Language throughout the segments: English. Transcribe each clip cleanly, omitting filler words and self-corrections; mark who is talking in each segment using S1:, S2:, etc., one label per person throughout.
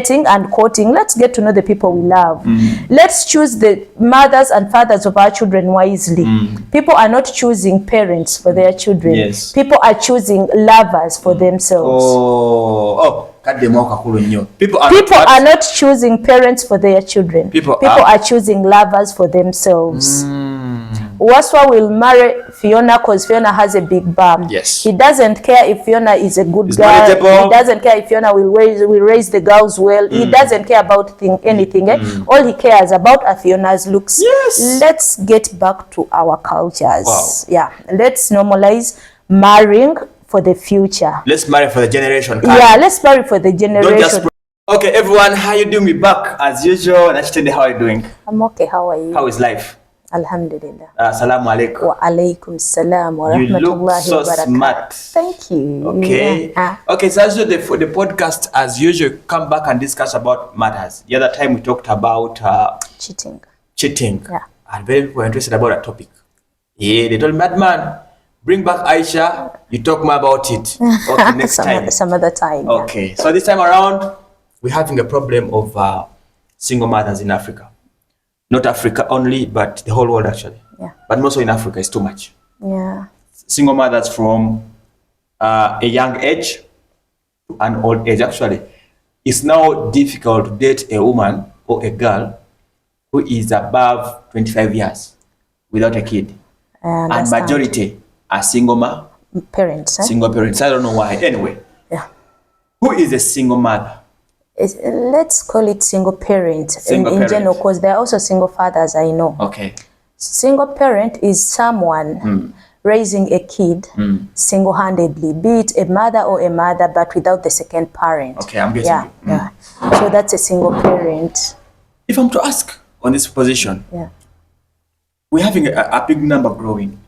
S1: dating and courting, let's get to know the people we love. Let's choose the mothers and fathers of our children wisely. People are not choosing parents for their children.
S2: Yes.
S1: People are choosing lovers for themselves.
S2: People
S1: are not choosing parents for their children. People are choosing lovers for themselves. Waswa will marry Fiona because Fiona has a big bum.
S2: Yes.
S1: He doesn't care if Fiona is a good girl.
S2: Manageable.
S1: He doesn't care if Fiona will raise the girls well. He doesn't care about anything. All he cares about are Fiona's looks.
S2: Yes.
S1: Let's get back to our cultures.
S2: Wow.
S1: Yeah. Let's normalize marrying for the future.
S2: Let's marry for the generation.
S1: Yeah, let's marry for the generation.
S2: Okay, everyone, how you doing? We back as usual. Nachitende, how are you doing?
S1: I'm okay. How are you?
S2: How is life?
S1: Alhamdulillah.
S2: Assalamu alaikum.
S1: Wa alaikum salam wa rahmatullahi
S2: You look so
S1: wa barakatuh.
S2: smart.
S1: Thank you.
S2: Okay.
S1: Yeah.
S2: Okay, so as usual, for the podcast, as usual, come back and discuss about matters. The other time we talked about
S1: Cheating.
S2: Yeah. And very people were interested about that topic. Yeah, they told Madman, bring back Aisha, you talk more about it. Okay, next time.
S1: Some other time.
S2: Okay, so this time around, we're having a problem of single mothers in Africa. Not Africa only, but the whole world actually.
S1: Yeah.
S2: But mostly in Africa, it's too much.
S1: Yeah.
S2: Single mothers from a young age to an old age actually. It's now difficult to date a woman or a girl who is above 25 years without a kid. And majority are single
S1: parents.
S2: Single parents. I don't know why. Anyway.
S1: Yeah.
S2: Who is a single mother?
S1: Let's call it single parent in general, because there are also single fathers, I know.
S2: Okay.
S1: Single parent is someone raising a kid single-handedly, be it a mother or a mother, but without the second parent.
S2: Okay, I'm getting you.
S1: Yeah. So that's a single parent.
S2: If I'm to ask on this position, we're having a big number growing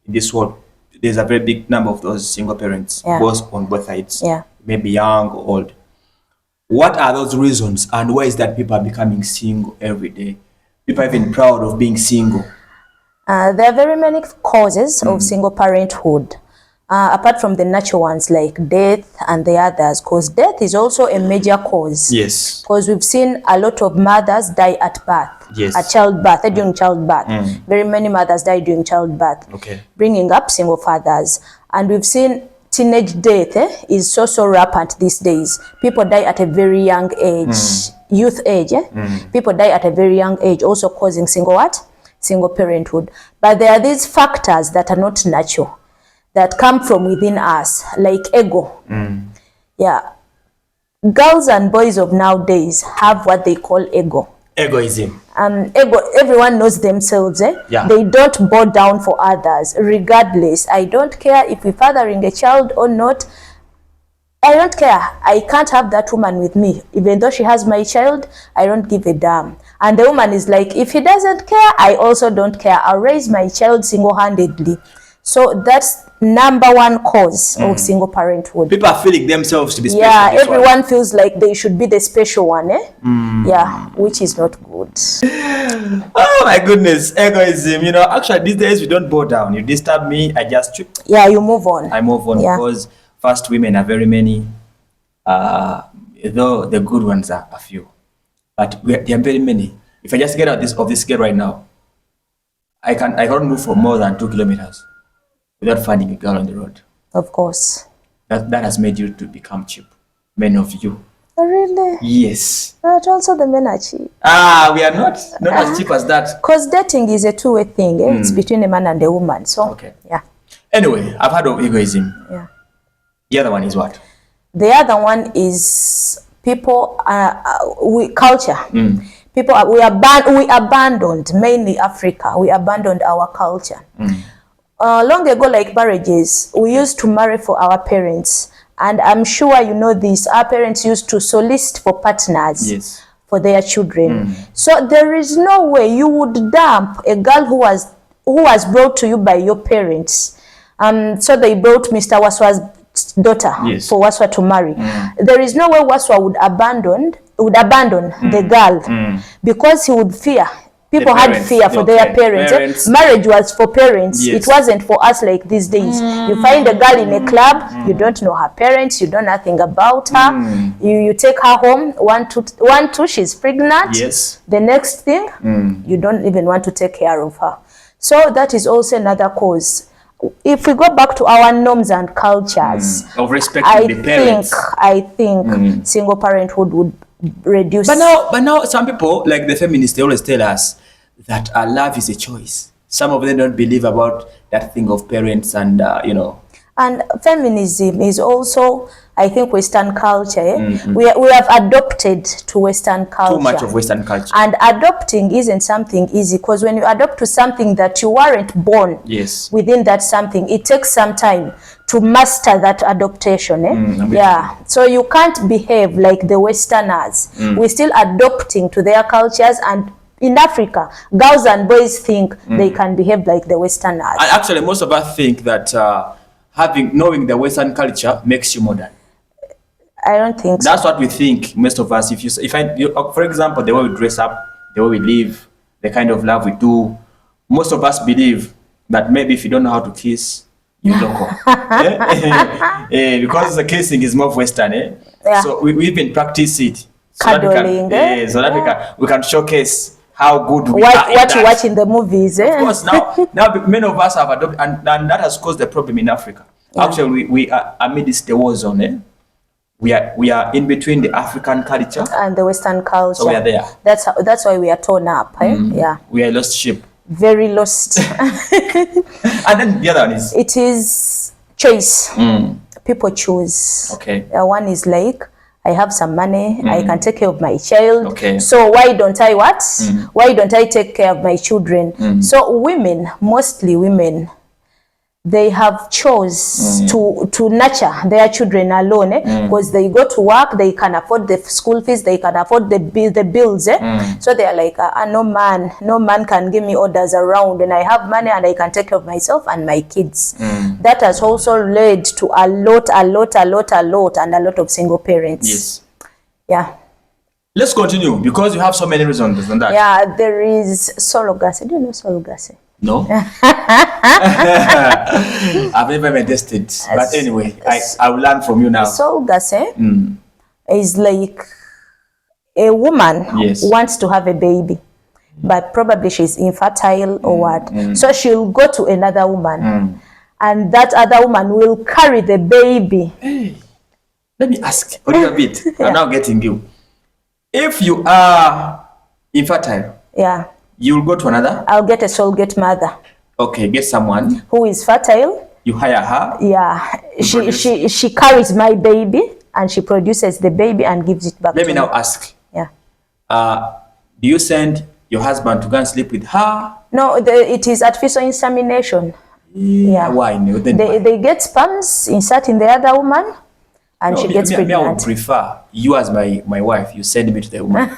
S2: in this world. There's a very big number of those single parents, both on both sides, maybe young or old. What are those reasons, and why is that people are becoming single every day? People are even proud of being single.
S1: There are very many causes of single parenthood, apart from the natural ones like death and the others, because death is also a major cause.
S2: Yes.
S1: Because we've seen a lot of mothers die at birth.
S2: Yes.
S1: At childbirth, during childbirth. Very many mothers die during childbirth.
S2: Okay.
S1: Bringing up single fathers. And we've seen teenage death is so rampant these days. People die at a very young age, youth age. People die at a very young age, also causing single parenthood. But there are these factors that are not natural, that come from within us, like ego. Yeah, girls and boys of nowadays have what they call ego.
S2: Egoism.
S1: Ego, everyone knows themselves. They don't bow down for others, regardless. I don't care if we're fathering a child or not. I don't care. I can't have that woman with me. Even though she has my child, I don't give a damn. And the woman is like, if he doesn't care, I also don't care. I'll raise my child single-handedly. So that's number one cause of single parenthood.
S2: People are feeling themselves to be special.
S1: Yeah, everyone feels like they should be the special one. Yeah, which is not good.
S2: Oh my goodness, egoism. You know, actually these days we don't bow down. You disturb me, I just
S1: Yeah, you move on.
S2: I move on because first, women are very many, though the good ones are a few, but there are very many. If I just get out of this gate right now, I can't move for more than 2 kilometers without finding a girl on the road.
S1: Of course.
S2: That has made you to become cheap. Many of you.
S1: Oh, really?
S2: Yes.
S1: But also the men are cheap.
S2: We are not as cheap as that.
S1: Because dating is a two-way thing. It's between a man and a woman. So, yeah.
S2: Anyway, I've heard of egoism.
S1: Yeah.
S2: The other one is what?
S1: The other one is people, culture. People, we abandoned, mainly Africa. We abandoned our culture. Long ago, like marriages, we used to marry for our parents. And I'm sure you know this. Our parents used to solicit for partners for their children. So there is no way you would dump a girl who was brought to you by your parents. So they brought Mr. Waswa's daughter for Waswa to marry. There is no way Waswa would abandon the girl because he would fear People had fear for their parents. Marriage was for parents. Yes. It wasn't for us like these days. You find a girl in a club, you don't know her parents, you know nothing about her. You take her home, one, two, she's pregnant.
S2: Yes.
S1: The next thing, you don't even want to take care of her. So that is also another cause. If we go back to our norms and cultures,
S2: of respecting the parents,
S1: I think single parenthood would reduce.
S2: But now some people, like the feminists, they always tell us that love is a choice. Some of them don't believe about that thing of parents and
S1: And feminism is also, I think, Western culture. We have adopted to Western culture.
S2: Too much of Western culture.
S1: And adopting isn't something easy, because when you adopt to something that you weren't born within that something, it takes some time to master that adaptation. So you can't behave like the Westerners. We're still adopting to their cultures, and in Africa, girls and boys think they can behave like the Westerners.
S2: And actually, most of us think that knowing the Western culture makes you modern.
S1: I don't think so.
S2: That's what we think, most of us. For example, the way we dress up, the way we live, the kind of love we do, most of us believe that maybe if you don't know how to kiss, you're local. Because the kissing is more of Western. So we even practice it.
S1: Cuddling.
S2: So that we can showcase how good we
S1: are.
S2: What
S1: you watch in the movies.
S2: Of course, now many of us have adopted, and that has caused the problem in Africa. Actually, we are amidst the war zone. We are in between the African culture
S1: and the Western culture.
S2: So we are there.
S1: That's why we are torn up.
S2: We are lost sheep.
S1: Very lost.
S2: And then the other one is?
S1: It is choice. People choose.
S2: Okay.
S1: One is like, I have some money, I can take care of my child.
S2: Okay.
S1: So why don't I what? Why don't I take care of my children? So women, mostly women, they have chose to nurture their children alone, because they go to work, they can afford the school fees, they can afford the bills. So they are like, no man can give me orders around, and I have money and I can take care of myself and my kids. That has also led to a lot of single parents.
S2: Yes.
S1: Yeah.
S2: Let's continue, because you have so many reasons on that.
S1: Yeah, there is surrogacy. Do you know surrogacy?
S2: No. I've never been tested. But anyway, I will learn from you now.
S1: Surrogacy is like a woman wants to have a baby, but probably she's infertile or what. So she'll go to another woman, and that other woman will carry the baby.
S2: Hey, let me ask a little bit. I'm now getting you. If you are infertile, you'll go to another?
S1: I'll get a surrogate mother.
S2: Okay, get someone
S1: who is fertile.
S2: You hire her?
S1: Yeah. She carries my baby and she produces the baby and gives it back to me.
S2: Let me now ask.
S1: Yeah.
S2: Do you send your husband to go and sleep with her?
S1: No, it is artificial insemination.
S2: Yeah. Why?
S1: They get sperms, insert in the other woman, and she gets pregnant.
S2: I would prefer you as my wife. You send me to the woman.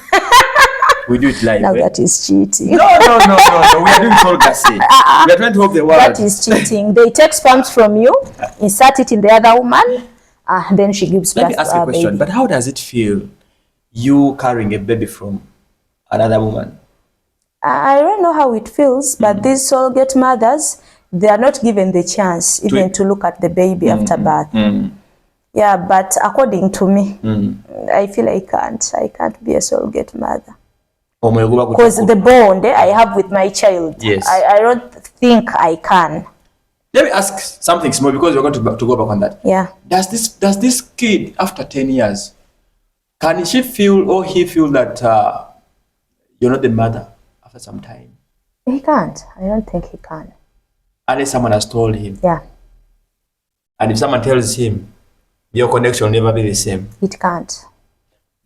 S2: We do it live.
S1: Now that is cheating.
S2: No. We are doing surrogacy. We are trying to help the world.
S1: That is cheating. They take sperms from you, insert it in the other woman, then she gives birth to her baby.
S2: Let me ask you a question. But how does it feel, you carrying a baby from another woman?
S1: I don't know how it feels, but these surrogate mothers, they are not given the chance even to look at the baby after birth. Yeah, but according to me, I feel I can't be a surrogate mother. Because the bond I have with my child, I don't think I can.
S2: Let me ask something small, because we're going to go back on that.
S1: Yeah.
S2: Does this kid, after 10 years, can she feel or he feel that you're not the mother after some time?
S1: He can't. I don't think he can.
S2: Unless someone has told him.
S1: Yeah.
S2: And if someone tells him, your connection will never be the same.
S1: It can't.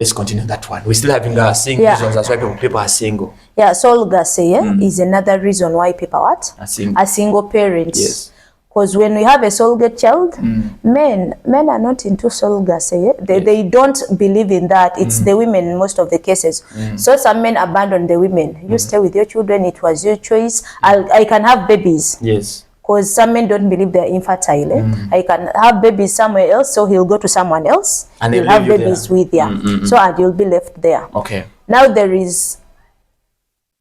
S2: Let's continue that one. We're still having single reasons. That's why people are single.
S1: Yeah, surrogacy is another reason why people are single parents.
S2: Yes.
S1: Because when we have a surrogate child, men are not into surrogacy. They don't believe in that. It's the women in most of the cases. So some men abandon the women. You stay with your children. It was your choice. I can have babies.
S2: Yes.
S1: Because some men don't believe they're infertile. I can have babies somewhere else, so he'll go to someone else.
S2: And
S1: he'll have babies with you. So and you'll be left there.
S2: Okay.
S1: Now there is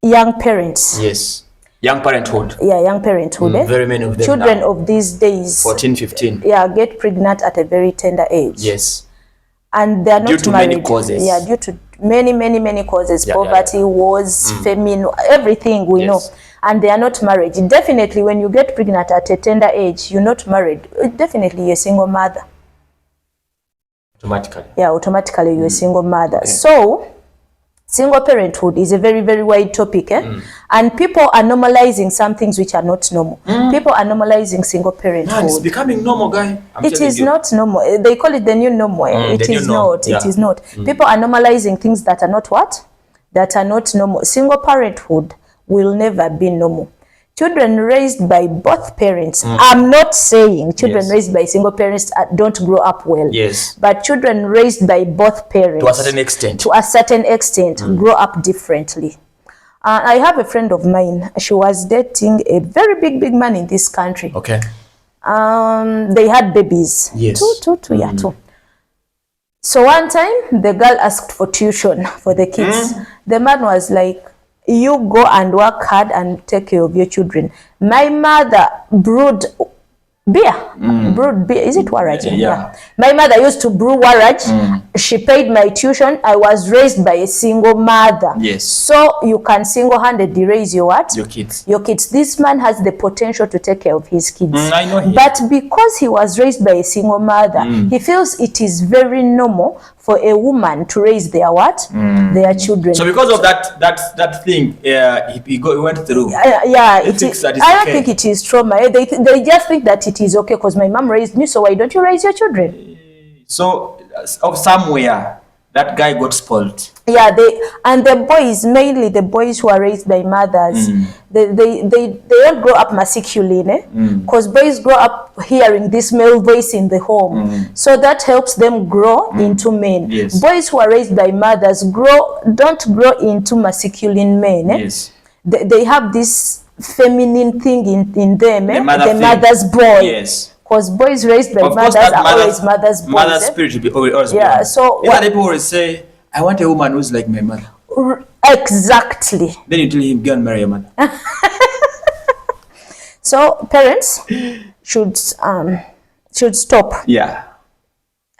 S1: young parents.
S2: Yes. Young parenthood.
S1: Yeah, young parenthood.
S2: Very many of them
S1: children
S2: now.
S1: of these days.
S2: 14, 15.
S1: Yeah, get pregnant at a very tender age.
S2: Yes.
S1: And they are not
S2: due to
S1: married.
S2: Many causes.
S1: Yeah, due to many causes.
S2: Yeah,
S1: poverty, wars, famine, everything we know. And they are not married. Definitely, when you get pregnant at a tender age, you're not married. Definitely, you're a single mother.
S2: Automatically.
S1: Yeah, automatically you're a single mother. Okay. So, single parenthood is a very wide topic, and people are normalizing some things which are not normal. People are normalizing single parenthood.
S2: It's becoming normal, guy.
S1: It is not normal. They call it the new normal. It is not. It is not. People are normalizing things that are not what? That are not normal. Single parenthood will never be normal. Children raised by both parents. I'm not saying children raised by single parents don't grow up well.
S2: Yes.
S1: But children raised by both parents,
S2: to a certain extent,
S1: grow up differently. I have a friend of mine. She was dating a very big man in this country.
S2: Okay.
S1: They had babies.
S2: Yes.
S1: Two. So one time the girl asked for tuition for the kids. The man was like, you go and work hard and take care of your children. My mother brewed beer. Is it waraj?
S2: Yeah.
S1: My mother used to brew waraj. She paid my tuition. I was raised by a single mother.
S2: Yes.
S1: So you can single-handedly raise your what?
S2: Your kids.
S1: Your kids. This man has the potential to take care of his kids.
S2: I know him.
S1: But because he was raised by a single mother, he feels it is very normal for a woman to raise their what? Their children.
S2: So because of that thing, he went through.
S1: Yeah, it is. I don't
S2: okay.
S1: think it is trauma. They just think that it is okay because my mom raised me, so why don't you raise your children?
S2: So somewhere that guy got spoiled.
S1: Yeah, and the boys, mainly the boys who are raised by mothers, they don't grow up masculine, because boys grow up hearing this male voice in the home, so that helps them grow into men.
S2: Yes.
S1: Boys who are raised by mothers don't grow into masculine men.
S2: Yes.
S1: They have this feminine thing in them, the
S2: mother's
S1: boy.
S2: Yes.
S1: Because boys raised by mothers are always mother's boys.
S2: Mother's spirit will be always.
S1: Yeah. So
S2: what people always say, I want a woman who's like my mother.
S1: Exactly.
S2: Then you tell him, go and marry your mother.
S1: So parents should stop.
S2: Yeah.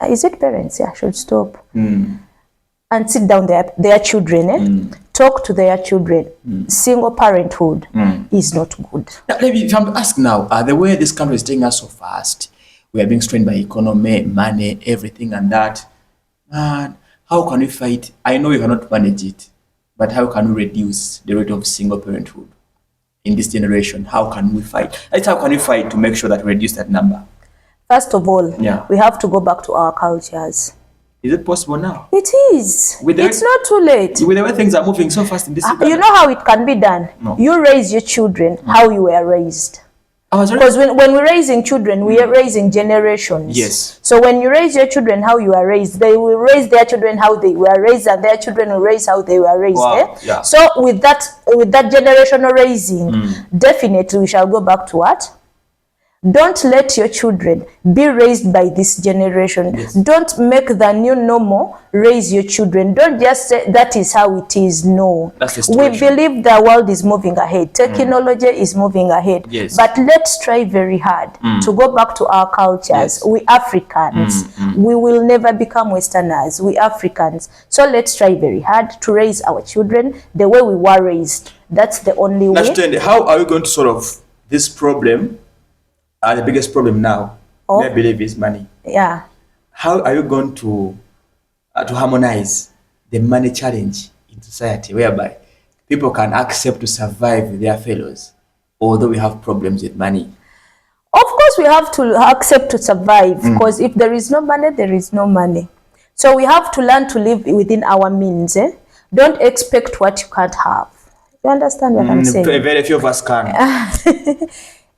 S1: Is it parents? Yeah, should stop. And sit down their children, talk to their children. Single parenthood is not good.
S2: Now, maybe if I'm to ask now, the way this country is taking us so fast, we are being strained by economy, money, everything and that. Man, how can we fight? I know we cannot manage it, but how can we reduce the rate of single parenthood in this generation? How can we fight? How can we fight to make sure that we reduce that number?
S1: First of all, we have to go back to our cultures.
S2: Is it possible now?
S1: It is. It's not too late.
S2: With the way things are moving so fast in this country.
S1: You know how it can be done? No. You raise your children how you were raised. Because when we're raising children, we are raising generations.
S2: Yes.
S1: So when you raise your children how you are raised, they will raise their children how they were raised, and their children will raise how they were raised.
S2: Wow. Yeah.
S1: So with that generational raising, definitely we shall go back to what? Don't let your children be raised by this generation. Yes. Don't make the new normal raise your children. Don't just say that is how it is. No.
S2: That's the situation.
S1: We believe the world is moving ahead. Technology is moving ahead.
S2: Yes.
S1: But let's try very hard to go back to our cultures. Yes. We Africans, we will never become Westerners. We Africans. So let's try very hard to raise our children the way we were raised. That's the only way.
S2: How are we going to solve this problem? The biggest problem now, I believe, is money.
S1: Yeah.
S2: How are you going to harmonize the money challenge in society, whereby people can accept to survive their fellows, although we have problems with money?
S1: Of course, we have to accept to survive, because if there is no money, there is no money. So we have to learn to live within our means. Don't expect what you can't have. You understand what I'm saying?
S2: Very few of us can.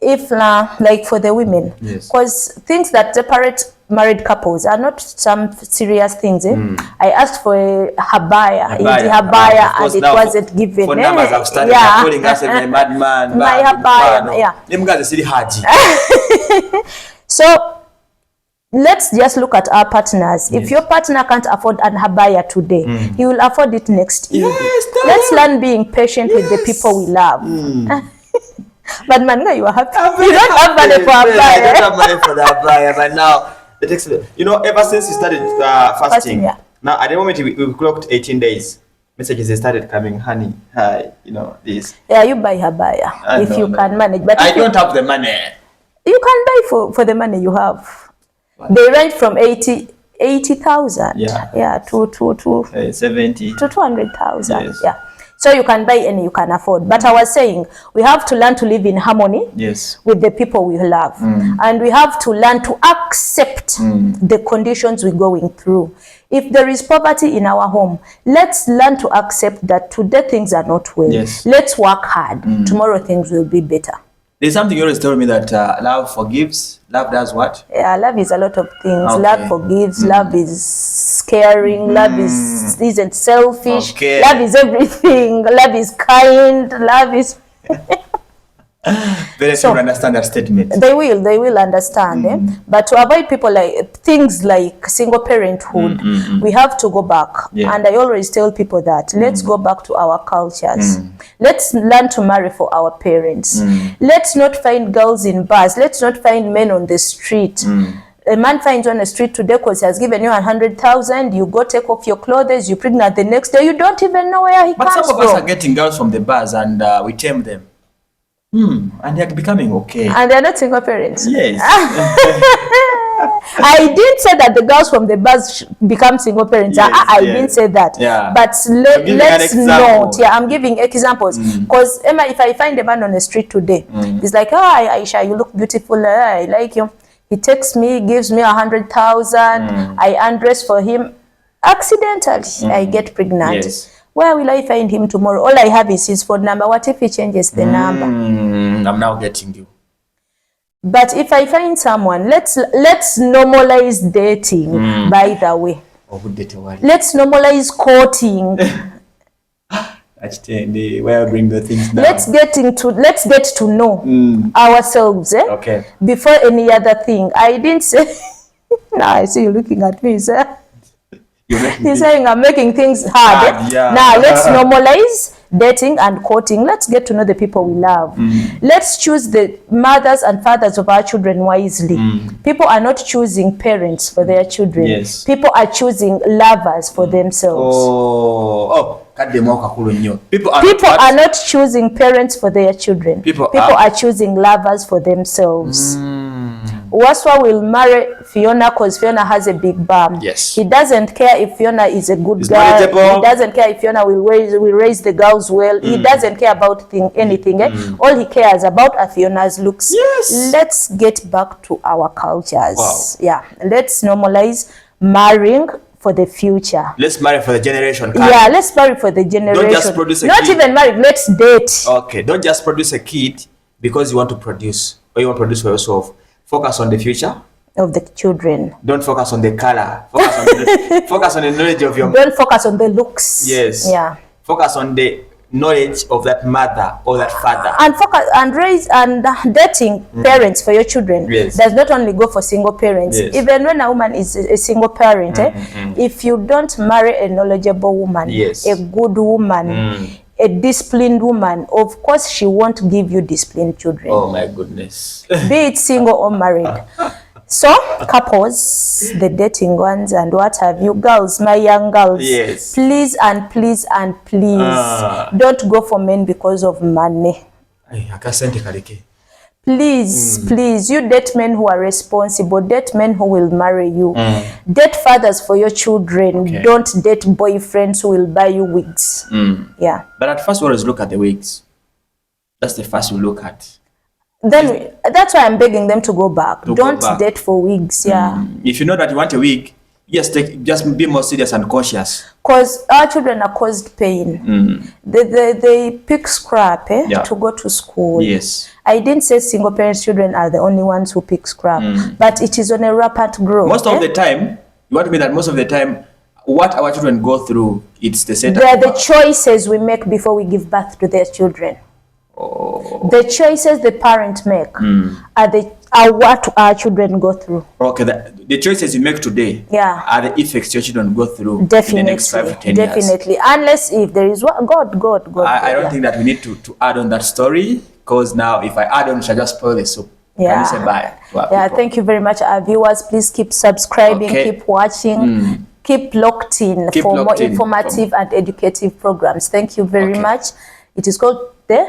S1: If like for the women, because things that separate married couples are not some serious things. I asked for a habaya, and it wasn't given.
S2: For numbers I've started calling us a madman.
S1: My habaya,
S2: Them guys are silly haji.
S1: So let's just look at our partners. If your partner can't afford an habaya today, he will afford it next year. Let's learn being patient with the people we love. But Manga, you are happy. You don't have money for habaya.
S2: I don't have money for the habaya, but now it takes, ever since you started fasting, now at the moment we've clocked 18 days. Messages started coming, honey, hi, this.
S1: Yeah, you buy habaya if you can manage. But
S2: I don't have the money.
S1: You can buy for the money you have. What? They range from 80,000. To
S2: 70
S1: to 200,000.
S2: Yes.
S1: Yeah. So you can buy any you can afford. But I was saying we have to learn to live in harmony with the people we love. And we have to learn to accept the conditions we're going through. If there is poverty in our home, let's learn to accept that today things are not well. Let's work hard. Tomorrow things will be better.
S2: There's something you always tell me that love forgives. Love does what?
S1: Yeah, love is a lot of things. Okay. Love forgives. Love is caring. Love isn't selfish.
S2: Okay.
S1: Love is everything. Love is kind. Love is...
S2: Very few understand that statement.
S1: They will understand. But to avoid people like things like single parenthood, we have to go back. And I always tell people that let's go back to our cultures. Let's learn to marry for our parents. Let's not find girls in bars. Let's not find men on the street. A man finds you on the street today because he has given you 100,000. You go take off your clothes. You pregnant the next day. You don't even know where he comes from.
S2: But some of us are getting girls from the bars and we tame them. And they're becoming okay.
S1: And they're not single parents.
S2: Yes.
S1: I didn't say that the girls from the bars become single parents. I didn't say that. But let's note. I'm giving examples. Because Emma, if I find a man on the street today, he's like, "Hi, Aisha, you look beautiful. I like you." He takes me, gives me 100,000. I undress for him. Accidentally, I get pregnant. Where will I find him tomorrow? All I have is his phone number. What if he changes the number?
S2: I'm now getting you.
S1: But if I find someone, let's normalize dating, by the way. Let's normalize courting.
S2: Where I bring the things down.
S1: Let's get to know ourselves before any other thing. I didn't say now I see you looking at me, sir. He's saying I'm making things hard. Now let's normalize dating and courting. Let's get to know the people we love. Let's choose the mothers and fathers of our children wisely. People are not choosing parents for their children. People are choosing lovers for themselves. People are not choosing parents for their children. People are choosing lovers for themselves. Waswa will marry Fiona because Fiona has a big bum. He doesn't care if Fiona is a good girl. He doesn't care if Fiona will raise the girls well. He doesn't care about anything. All he cares about are Fiona's looks. Let's get back to our cultures. Let's normalize marrying for the future.
S2: Let's marry for the generation.
S1: Let's marry for the generation.
S2: Don't just produce a
S1: kid.
S2: Not
S1: even marry, let's date.
S2: Okay, don't just produce a kid because you want to produce or you want to produce for yourself. Focus on the future
S1: of the children.
S2: Don't focus on the color. Focus on the knowledge of your...
S1: Don't focus on the looks. Focus on the knowledge of that mother or that father. And focus and raise and dating parents for your children does not only go for single parents. Even when a woman is a single parent, if you don't marry a knowledgeable woman, a good woman, a disciplined woman, of course she won't give you disciplined children.
S2: Oh my goodness.
S1: Be it single or married. So, couples, the dating ones and what have you, girls, my young girls, please and please and please don't go for men because of money. Please, you date men who are responsible, date men who will marry you. Date fathers for your children. Don't date boyfriends who will buy you wigs.
S2: But at first we always look at the wigs. That's the first we look at.
S1: Then that's why I'm begging them to go back. Don't date for wigs.
S2: If you know that you want a wig, just be more serious and cautious.
S1: Because our children are caused pain. They pick scrap to go to school. I didn't say single parents children are the only ones who pick scrap, but it is on a rampant growth.
S2: Most of the time, you want to mean that most of the time, what our children go through, it's the setup.
S1: They are the choices we make before we give birth to their children. The choices the parents make are the what our children go through.
S2: Okay, the choices you make today are the effects your children go through
S1: definitely,
S2: in the next 5 to 10 years.
S1: Definitely, unless if there is what God.
S2: I don't think that we need to add on that story, because now if I add on, I just spoil the soup. Can you say bye to our people?
S1: Thank you very much, our viewers. Please keep subscribing, keep watching, keep locked in for more informative and educative programs. Thank you very much. It is called the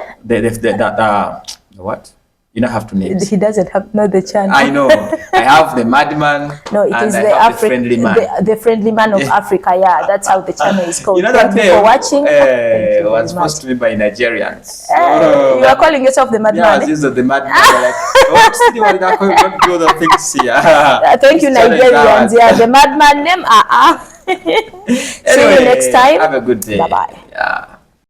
S2: what? You don't have to name.
S1: He doesn't know the channel.
S2: I know. I have the Madman.
S1: No, it is the Friendly Man. The Friendly Man of Africa. Yeah, that's how the channel is called.
S2: You know
S1: Thank you for watching.
S2: It was supposed to be by Nigerians.
S1: You are calling yourself the Madman.
S2: Yeah, this is the Madman. Don't do the things here.
S1: Thank you, Nigerians. Yeah, the Madman name.
S2: Anyway,
S1: See you next time.
S2: Have a good day.
S1: Bye bye.
S2: Yeah.